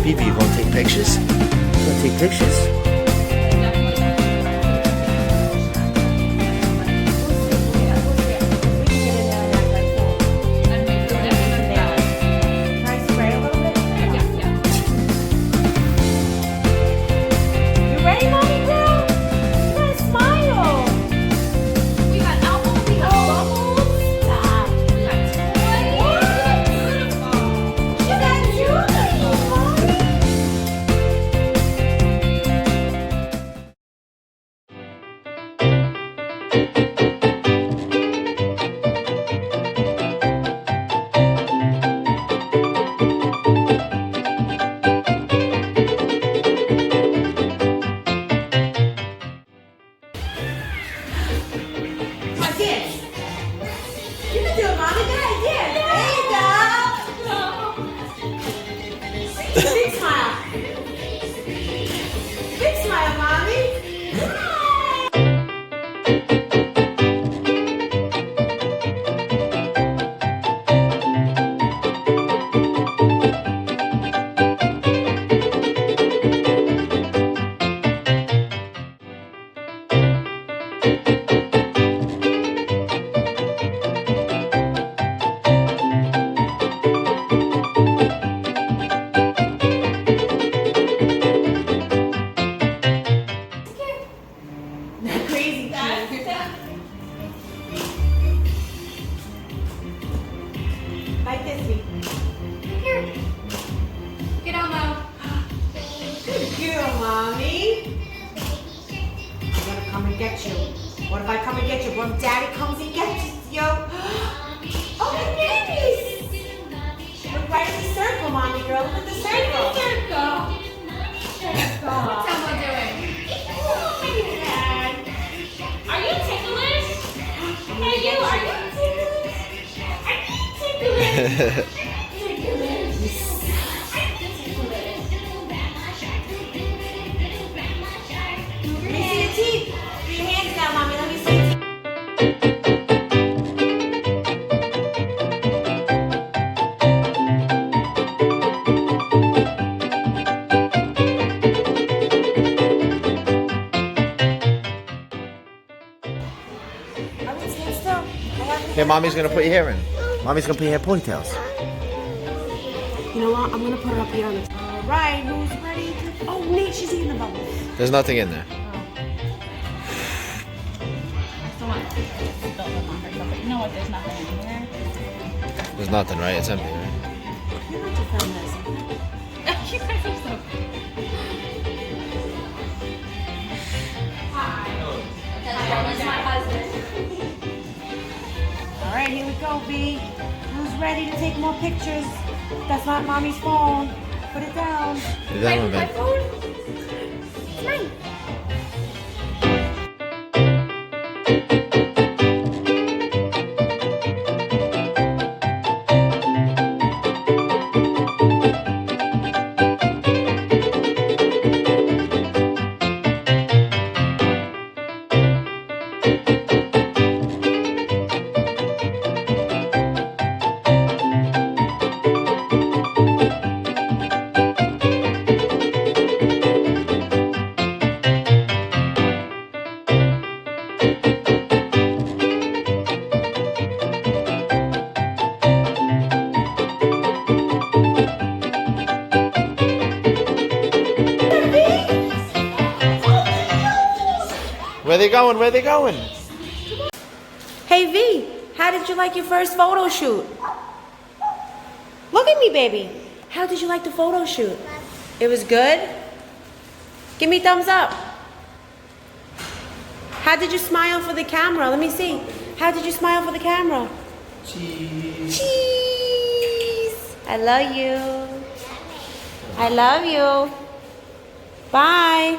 Vivi, you gonna take pictures? You gonna take pictures? Big smile. Big smile, mommy. Like this, Vivi. Here. Get out, Mom. Good girl, mommy. I'm gonna come and get you. What if I come and get you? What if Daddy comes and gets you? Oh, my babies! Look right at the circle, mommy girl. Look at the circle. Circle. What's Emma doing? Oh, my God. Are you ticklish? Hey, you, are you ticklish? Are you ticklish? Let me see your teeth. Put your hands down, mommy. Let me see your teeth. I would stand still. Here, mommy's gonna put your hair in. Mommy's gonna put your hair ponytails. You know what? I'm gonna put it up here on the. All right, who's ready? Oh, Nate, she's eating the bubbles. There's nothing in there. You know what? There's nothing in here. There's nothing, right? It's empty, right? You like to film this. You guys are so That's my husband. All right, here we go, B. Who's ready to take more pictures? That's not mommy's phone. Put it down. Is that one, My babe? phone? It's mine. Where they going? Where they going? Hey, V, how did you like your first photo shoot? Look at me, baby. How did you like the photo shoot? It was good? Give me thumbs up. How did you smile for the camera? Let me see. How did you smile for the camera? Cheese. Cheese. I love you. I love you. Bye.